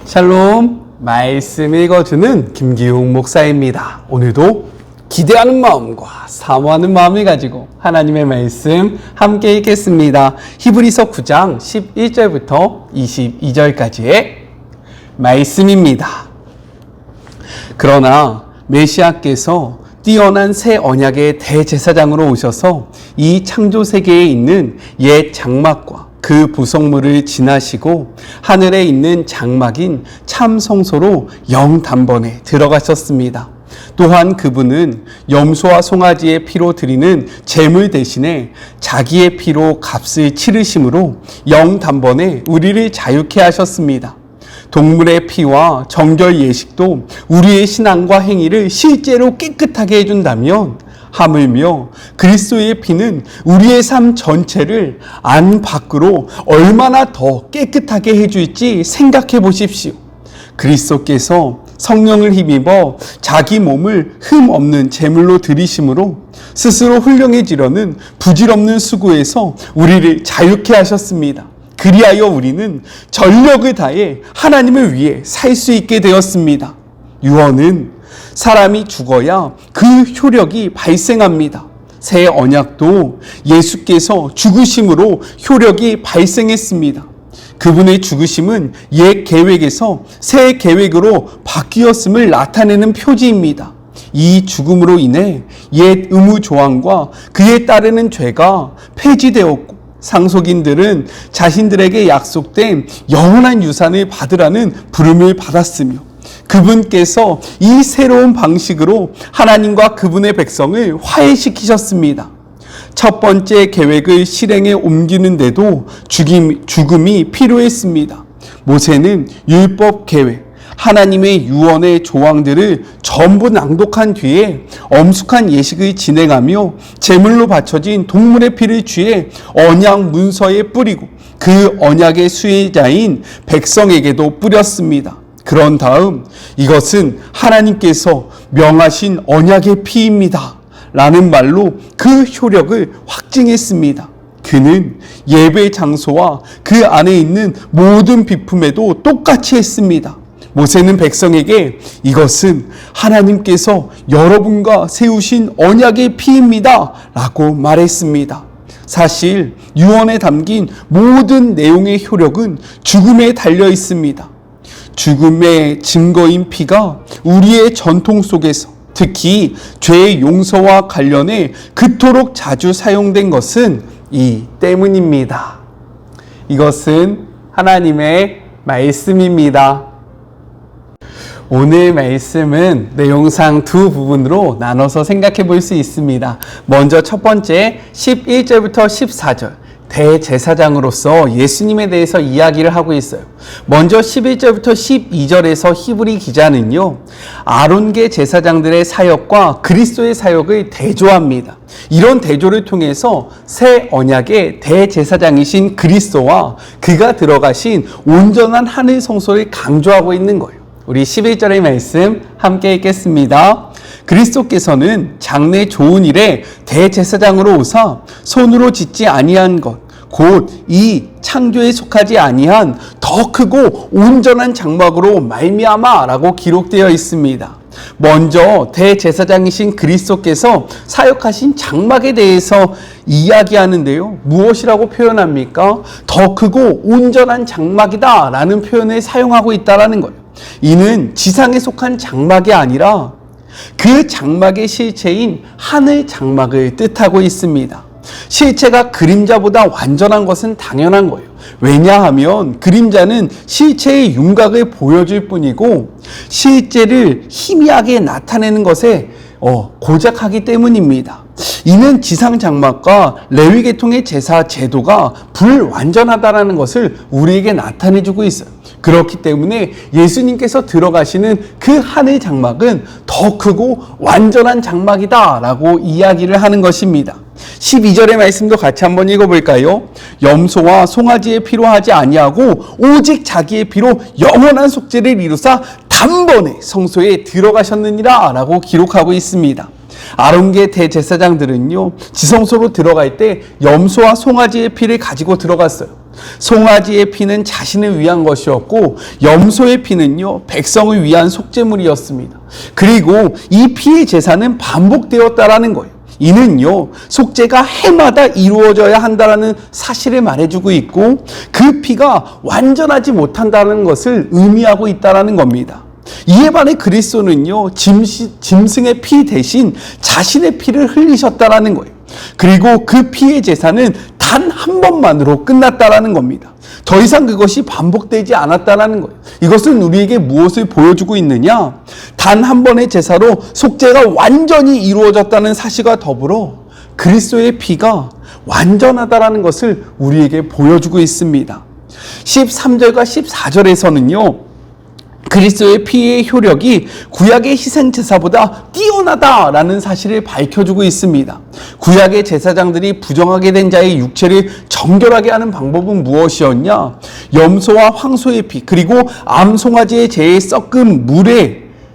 샬롬, 말씀 읽어주는 김기웅 목사입니다. 오늘도 기대하는 마음과 사모하는 마음을 가지고 하나님의 말씀 함께 읽겠습니다. 히브리서 9장 11절부터 22절까지의 말씀입니다. 그러나 메시아께서 뛰어난 새 언약의 대제사장으로 오셔서 이 창조 세계에 있는 옛 장막과 그 부속물을 지나시고 하늘에 있는 장막인 참 성소로 영단번에 들어가셨습니다. 또한 그분은 염소와 송아지의 피로 드리는 제물 대신에 자기의 피로 값을 치르심으로 영단번에 우리를 자유케 하셨습니다. 동물의 피와 정결 예식도 우리의 신앙과 행위를 실제로 깨끗하게 해준다면 하물며 그리스도의 피는 우리의 삶 전체를 안 밖으로 얼마나 더 깨끗하게 해줄지 생각해 보십시오. 그리스도께서 성령을 힘입어 자기 몸을 흠 없는 제물로 드리심으로 스스로 훌륭해지려는 부질없는 수고에서 우리를 자유케 하셨습니다. 그리하여 우리는 전력을 다해 하나님을 위해 살 수 있게 되었습니다. 유언은 사람이 죽어야 그 효력이 발생합니다. 새 언약도 예수께서 죽으심으로 효력이 발생했습니다. 그분의 죽으심은 옛 계획에서 새 계획으로 바뀌었음을 나타내는 표지입니다. 이 죽음으로 인해 옛 의무 조항과 그에 따르는 죄가 폐지되었고 상속인들은 자신들에게 약속된 영원한 유산을 받으라는 부름을 받았으며 그분께서 이 새로운 방식으로 하나님과 그분의 백성을 화해시키셨습니다. 첫 번째 계획을 실행에 옮기는데도 죽음이 필요했습니다. 모세는 율법 계획, 하나님의 유언의 조항들을 전부 낭독한 뒤에 엄숙한 예식을 진행하며 제물로 바쳐진 동물의 피를 취해 언약 문서에 뿌리고 그 언약의 수혜자인 백성에게도 뿌렸습니다. 그런 다음 이것은 하나님께서 명하신 언약의 피입니다 라는 말로 그 효력을 확증했습니다. 그는 예배 장소와 그 안에 있는 모든 비품에도 똑같이 했습니다. 모세는 백성에게 이것은 하나님께서 여러분과 세우신 언약의 피입니다 라고 말했습니다. 사실 유언에 담긴 모든 내용의 효력은 죽음에 달려 있습니다. 죽음의 증거인 피가 우리의 전통 속에서 특히 죄의 용서와 관련해 그토록 자주 사용된 것은 이 때문입니다. 이것은 하나님의 말씀입니다. 오늘 말씀은 내용상 두 부분으로 나눠서 생각해 볼 수 있습니다. 먼저 첫 번째 11절부터 14절 대제사장으로서 예수님에 대해서 이야기를 하고 있어요. 먼저 11절부터 12절에서 히브리 기자는요, 아론계 제사장들의 사역과 그리스도의 사역을 대조합니다. 이런 대조를 통해서 새 언약의 대제사장이신 그리스도와 그가 들어가신 온전한 하늘 성소를 강조하고 있는 거예요. 우리 11절의 말씀 함께 읽겠습니다. 그리스도께서는 장래 좋은 일에 대제사장으로 오사 손으로 짓지 아니한 것 곧 이 창조에 속하지 아니한 더 크고 온전한 장막으로 말미암아라고 기록되어 있습니다. 먼저 대제사장이신 그리스도께서 사역하신 장막에 대해서 이야기하는데요. 무엇이라고 표현합니까? 더 크고 온전한 장막이다 라는 표현을 사용하고 있다는 거예요. 이는 지상에 속한 장막이 아니라 그 장막의 실체인 하늘 장막을 뜻하고 있습니다. 실체가 그림자보다 완전한 것은 당연한 거예요. 왜냐하면 그림자는 실체의 윤곽을 보여줄 뿐이고 실제를 희미하게 나타내는 것에 고작하기 때문입니다. 이는 지상 장막과 레위 계통의 제사 제도가 불완전하다는 것을 우리에게 나타내주고 있어요. 그렇기 때문에 예수님께서 들어가시는 그 하늘 장막은 더 크고 완전한 장막이다 라고 이야기를 하는 것입니다. 12절의 말씀도 같이 한번 읽어볼까요? 염소와 송아지의 피로 하지 아니하고 오직 자기의 피로 영원한 속죄를 이루사 단번에 성소에 들어가셨느니라 라고 기록하고 있습니다. 아론계 대제사장들은요, 지성소로 들어갈 때 염소와 송아지의 피를 가지고 들어갔어요. 송아지의 피는 자신을 위한 것이었고 염소의 피는요, 백성을 위한 속죄물이었습니다. 그리고 이 피의 제사는 반복되었다라는 거예요. 이는요, 속죄가 해마다 이루어져야 한다는 사실을 말해주고 있고 그 피가 완전하지 못한다는 것을 의미하고 있다는 겁니다. 이에 반해 그리스도는요, 짐승의 피 대신 자신의 피를 흘리셨다라는 거예요. 그리고 그 피의 제사는 단 한 번만으로 끝났다라는 겁니다. 더 이상 그것이 반복되지 않았다라는 거예요. 이것은 우리에게 무엇을 보여주고 있느냐? 단 한 번의 제사로 속죄가 완전히 이루어졌다는 사실과 더불어 그리스도의 피가 완전하다라는 것을 우리에게 보여주고 있습니다. 13절과 14절에서는요, 그리스도의 피의 효력이 구약의 희생제사보다 뛰어나다라는 사실을 밝혀주고 있습니다. 구약의 제사장들이 부정하게 된 자의 육체를 정결하게 하는 방법은 무엇이었냐? 염소와 황소의 피, 그리고 암송아지의 재에 섞은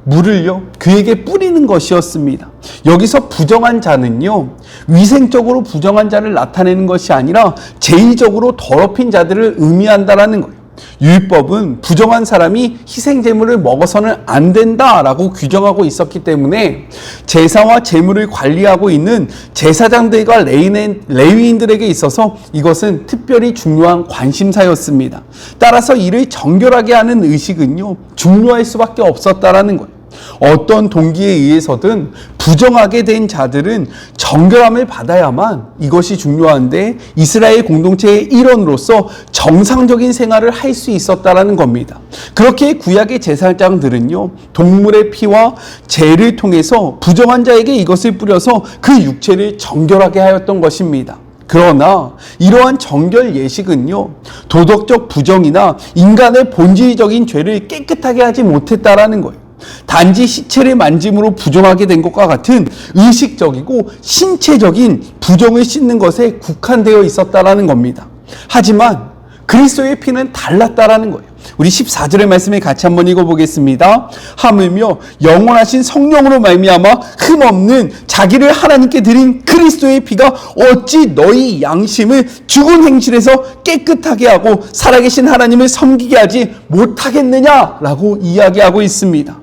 물을요, 그에게 뿌리는 것이었습니다. 여기서 부정한 자는요, 위생적으로 부정한 자를 나타내는 것이 아니라 제의적으로 더럽힌 자들을 의미한다라는 거예요. 율법은 부정한 사람이 희생제물을 먹어서는 안 된다라고 규정하고 있었기 때문에 제사와 제물을 관리하고 있는 제사장들과 레위인들에게 있어서 이것은 특별히 중요한 관심사였습니다. 따라서 이를 정결하게 하는 의식은요, 중요할 수밖에 없었다라는 거예요. 어떤 동기에 의해서든 부정하게 된 자들은 정결함을 받아야만 이것이 중요한데 이스라엘 공동체의 일원으로서 정상적인 생활을 할 수 있었다라는 겁니다. 그렇게 구약의 제사장들은요, 동물의 피와 재를 통해서 부정한 자에게 이것을 뿌려서 그 육체를 정결하게 하였던 것입니다. 그러나 이러한 정결 예식은요, 도덕적 부정이나 인간의 본질적인 죄를 깨끗하게 하지 못했다라는 거예요. 단지 시체를 만짐으로 부정하게 된 것과 같은 의식적이고 신체적인 부정을 씻는 것에 국한되어 있었다라는 겁니다. 하지만 그리스도의 피는 달랐다라는 거예요. 우리 14절의 말씀을 같이 한번 읽어보겠습니다. 하물며 영원하신 성령으로 말미암아 흠없는 자기를 하나님께 드린 그리스도의 피가 어찌 너희 양심을 죽은 행실에서 깨끗하게 하고 살아계신 하나님을 섬기게 하지 못하겠느냐라고 이야기하고 있습니다.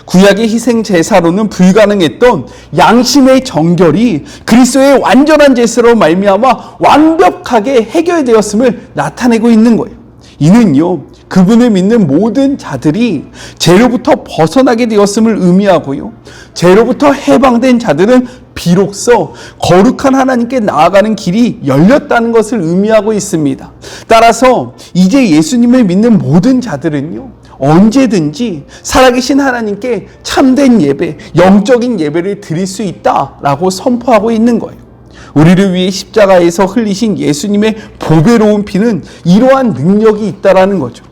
구약의 희생 제사로는 불가능했던 양심의 정결이 그리스도의 완전한 제사로 말미암아 완벽하게 해결되었음을 나타내고 있는 거예요. 이는요, 그분을 믿는 모든 자들이 죄로부터 벗어나게 되었음을 의미하고요, 죄로부터 해방된 자들은 비로소 거룩한 하나님께 나아가는 길이 열렸다는 것을 의미하고 있습니다. 따라서 이제 예수님을 믿는 모든 자들은요, 언제든지 살아계신 하나님께 참된 예배, 영적인 예배를 드릴 수 있다라고 선포하고 있는 거예요. 우리를 위해 십자가에서 흘리신 예수님의 보배로운 피는 이러한 능력이 있다라는 거죠.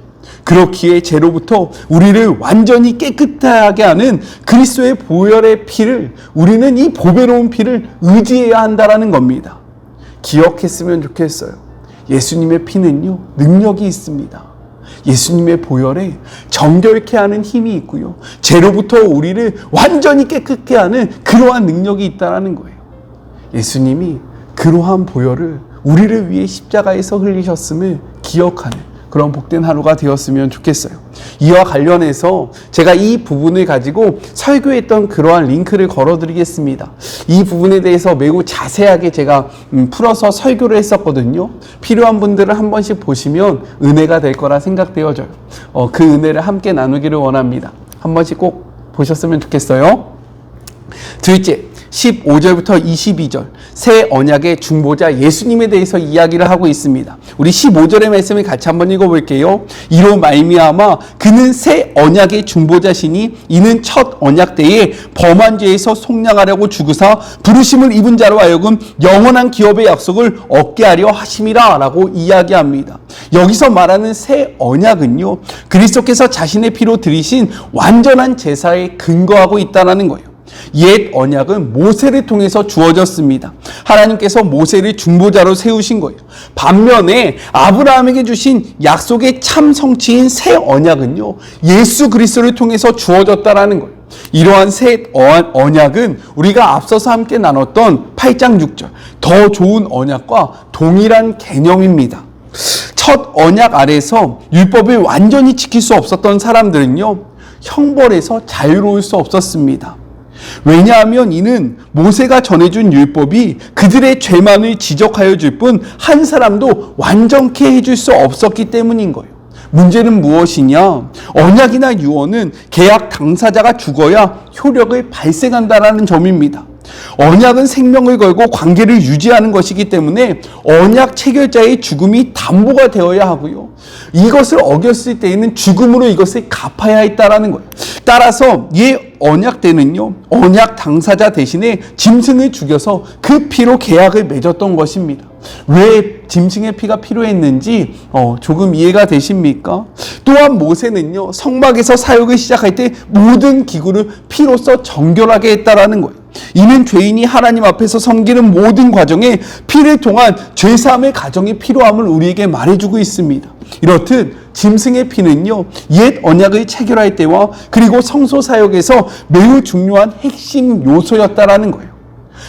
그렇기에 죄로부터 우리를 완전히 깨끗하게 하는 그리스도의 보혈의 피를, 우리는 이 보배로운 피를 의지해야 한다라는 겁니다. 기억했으면 좋겠어요. 예수님의 피는요, 능력이 있습니다. 예수님의 보혈에 정결케 하는 힘이 있고요, 죄로부터 우리를 완전히 깨끗게 하는 그러한 능력이 있다는 거예요. 예수님이 그러한 보혈을 우리를 위해 십자가에서 흘리셨음을 기억하는 그런 복된 하루가 되었으면 좋겠어요. 이와 관련해서 제가 이 부분을 가지고 설교했던 그러한 링크를 걸어드리겠습니다. 이 부분에 대해서 매우 자세하게 제가 풀어서 설교를 했었거든요. 필요한 분들은 한 번씩 보시면 은혜가 될 거라 생각되어져요. 그 은혜를 함께 나누기를 원합니다. 한 번씩 꼭 보셨으면 좋겠어요. 둘째, 15절부터 22절 새 언약의 중보자 예수님에 대해서 이야기를 하고 있습니다. 우리 15절의 말씀을 같이 한번 읽어볼게요. 이로 말미암아 그는 새 언약의 중보자시니 이는 첫 언약 때에 범한 죄에서 속량하려고 죽으사 부르심을 입은 자로 하여금 영원한 기업의 약속을 얻게 하려 하심이라 라고 이야기합니다. 여기서 말하는 새 언약은요, 그리스도께서 자신의 피로 들이신 완전한 제사에 근거하고 있다는 거예요. 옛 언약은 모세를 통해서 주어졌습니다. 하나님께서 모세를 중보자로 세우신 거예요. 반면에 아브라함에게 주신 약속의 참 성취인 새 언약은요, 예수 그리스도를 통해서 주어졌다라는 거예요. 이러한 새 언약은 우리가 앞서서 함께 나눴던 8장 6절 더 좋은 언약과 동일한 개념입니다. 첫 언약 아래서 율법을 완전히 지킬 수 없었던 사람들은요, 형벌에서 자유로울 수 없었습니다. 왜냐하면 이는 모세가 전해준 율법이 그들의 죄만을 지적하여 줄 뿐 한 사람도 완전케 해줄 수 없었기 때문인 거예요. 문제는 무엇이냐? 언약이나 유언은 계약 당사자가 죽어야 효력을 발생한다는 점입니다. 언약은 생명을 걸고 관계를 유지하는 것이기 때문에 언약 체결자의 죽음이 담보가 되어야 하고요. 이것을 어겼을 때에는 죽음으로 이것을 갚아야 했다라는 거예요. 따라서 이 언약 때는요, 언약 당사자 대신에 짐승을 죽여서 그 피로 계약을 맺었던 것입니다. 왜 짐승의 피가 필요했는지 조금 이해가 되십니까? 또한 모세는요, 성막에서 사역을 시작할 때 모든 기구를 피로써 정결하게 했다라는 거예요. 이는 죄인이 하나님 앞에서 섬기는 모든 과정에 피를 통한 죄사함의 과정이 필요함을 우리에게 말해주고 있습니다. 이렇듯 짐승의 피는요, 옛 언약을 체결할 때와 그리고 성소 사역에서 매우 중요한 핵심 요소였다라는 거예요.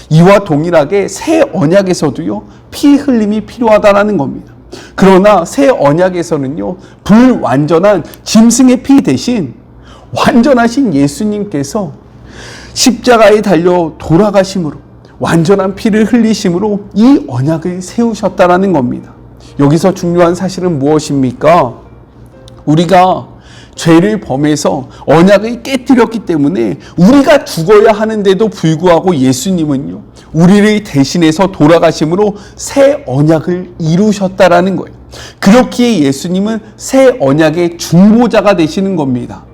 이와 동일하게 새 언약에서도요, 피 흘림이 필요하다라는 겁니다. 그러나 새 언약에서는요, 불완전한 짐승의 피 대신 완전하신 예수님께서 십자가에 달려 돌아가심으로 완전한 피를 흘리심으로 이 언약을 세우셨다라는 겁니다. 여기서 중요한 사실은 무엇입니까? 우리가 죄를 범해서 언약을 깨뜨렸기 때문에 우리가 죽어야 하는데도 불구하고 예수님은요, 우리를 대신해서 돌아가심으로 새 언약을 이루셨다라는 거예요. 그렇기에 예수님은 새 언약의 중보자가 되시는 겁니다.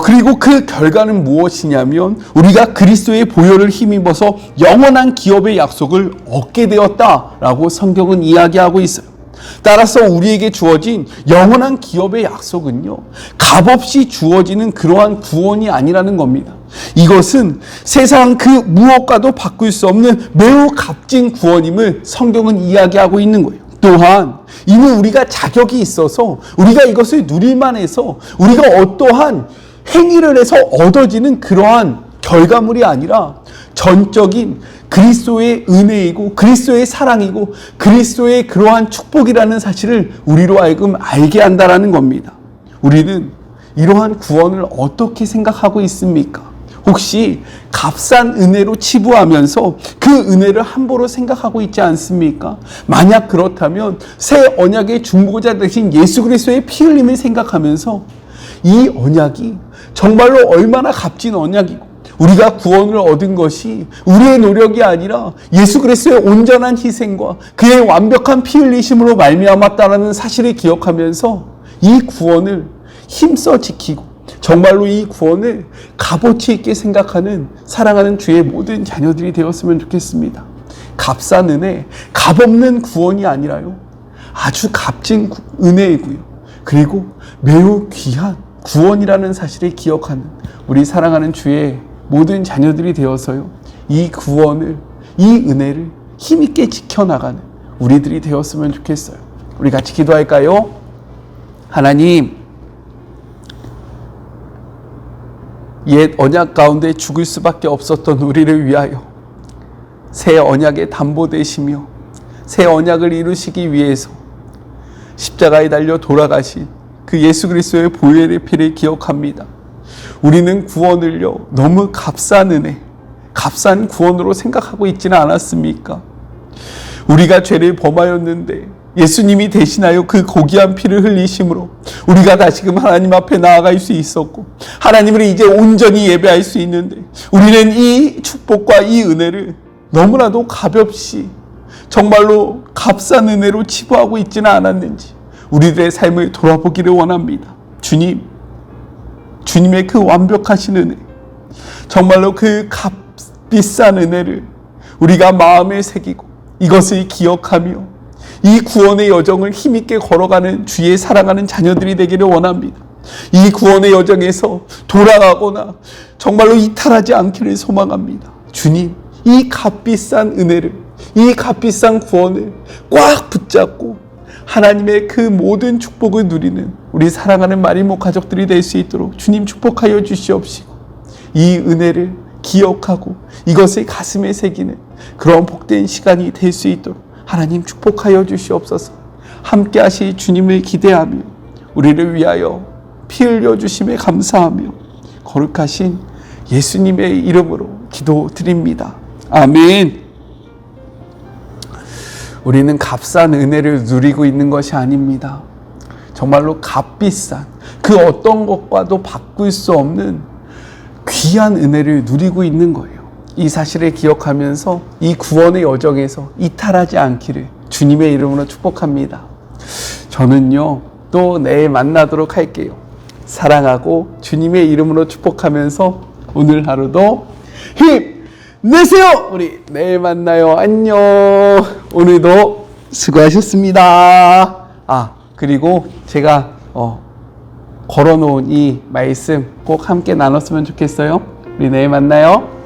그리고 그 결과는 무엇이냐면 우리가 그리스도의 보혈을 힘입어서 영원한 기업의 약속을 얻게 되었다라고 성경은 이야기하고 있어요. 따라서 우리에게 주어진 영원한 기업의 약속은요, 값없이 주어지는 그러한 구원이 아니라는 겁니다. 이것은 세상 그 무엇과도 바꿀 수 없는 매우 값진 구원임을 성경은 이야기하고 있는 거예요. 또한 이는 우리가 자격이 있어서 우리가 이것을 누릴만 해서 우리가 어떠한 행위를 해서 얻어지는 그러한 결과물이 아니라 전적인 그리스도의 은혜이고 그리스도의 사랑이고 그리스도의 그러한 축복이라는 사실을 우리로 하여금 알게 한다라는 겁니다. 우리는 이러한 구원을 어떻게 생각하고 있습니까? 혹시 값싼 은혜로 치부하면서 그 은혜를 함부로 생각하고 있지 않습니까? 만약 그렇다면 새 언약의 중보자 되신 예수 그리스도의 피 흘림을 생각하면서 이 언약이 정말로 얼마나 값진 언약이고 우리가 구원을 얻은 것이 우리의 노력이 아니라 예수 그리스도의 온전한 희생과 그의 완벽한 피 흘리심으로 말미암았다라는 사실을 기억하면서 이 구원을 힘써 지키고 정말로 이 구원을 값어치 있게 생각하는 사랑하는 주의 모든 자녀들이 되었으면 좋겠습니다. 값싼 은혜, 값없는 구원이 아니라요, 아주 값진 은혜이고요, 그리고 매우 귀한 구원이라는 사실을 기억하는 우리 사랑하는 주의 모든 자녀들이 되어서요, 이 구원을, 이 은혜를 힘있게 지켜나가는 우리들이 되었으면 좋겠어요. 우리 같이 기도할까요? 하나님, 옛 언약 가운데 죽을 수밖에 없었던 우리를 위하여 새 언약의 담보 되시며 새 언약을 이루시기 위해서 십자가에 달려 돌아가신 그 예수 그리스도의 보혈의 피를 기억합니다. 우리는 구원을요, 너무 값싼 은혜, 값싼 구원으로 생각하고 있지는 않았습니까? 우리가 죄를 범하였는데 예수님이 대신하여 그 고귀한 피를 흘리심으로 우리가 다시금 하나님 앞에 나아갈 수 있었고 하나님을 이제 온전히 예배할 수 있는데 우리는 이 축복과 이 은혜를 너무나도 가볍이 정말로 값싼 은혜로 치부하고 있지는 않았는지 우리들의 삶을 돌아보기를 원합니다. 주님, 주님의 그 완벽하신 은혜, 정말로 그 값비싼 은혜를 우리가 마음에 새기고 이것을 기억하며 이 구원의 여정을 힘있게 걸어가는 주의 사랑하는 자녀들이 되기를 원합니다. 이 구원의 여정에서 돌아가거나 정말로 이탈하지 않기를 소망합니다. 주님, 이 값비싼 은혜를, 이 값비싼 구원을 꽉 붙잡고 하나님의 그 모든 축복을 누리는 우리 사랑하는 마리모 가족들이 될 수 있도록 주님 축복하여 주시옵시고 이 은혜를 기억하고 이것을 가슴에 새기는 그런 복된 시간이 될 수 있도록 하나님 축복하여 주시옵소서. 함께 하실 주님을 기대하며 우리를 위하여 피 흘려 주심에 감사하며 거룩하신 예수님의 이름으로 기도드립니다. 아멘. 우리는 값싼 은혜를 누리고 있는 것이 아닙니다. 정말로 값비싼 그 어떤 것과도 바꿀 수 없는 귀한 은혜를 누리고 있는 거예요. 이 사실을 기억하면서 이 구원의 여정에서 이탈하지 않기를 주님의 이름으로 축복합니다. 저는요, 또 내일 만나도록 할게요. 사랑하고 주님의 이름으로 축복하면서 오늘 하루도 힘내세요! 우리 내일 만나요. 안녕. 오늘도 수고하셨습니다. 그리고 제가 걸어놓은 이 말씀 꼭 함께 나눴으면 좋겠어요. 우리 내일 만나요.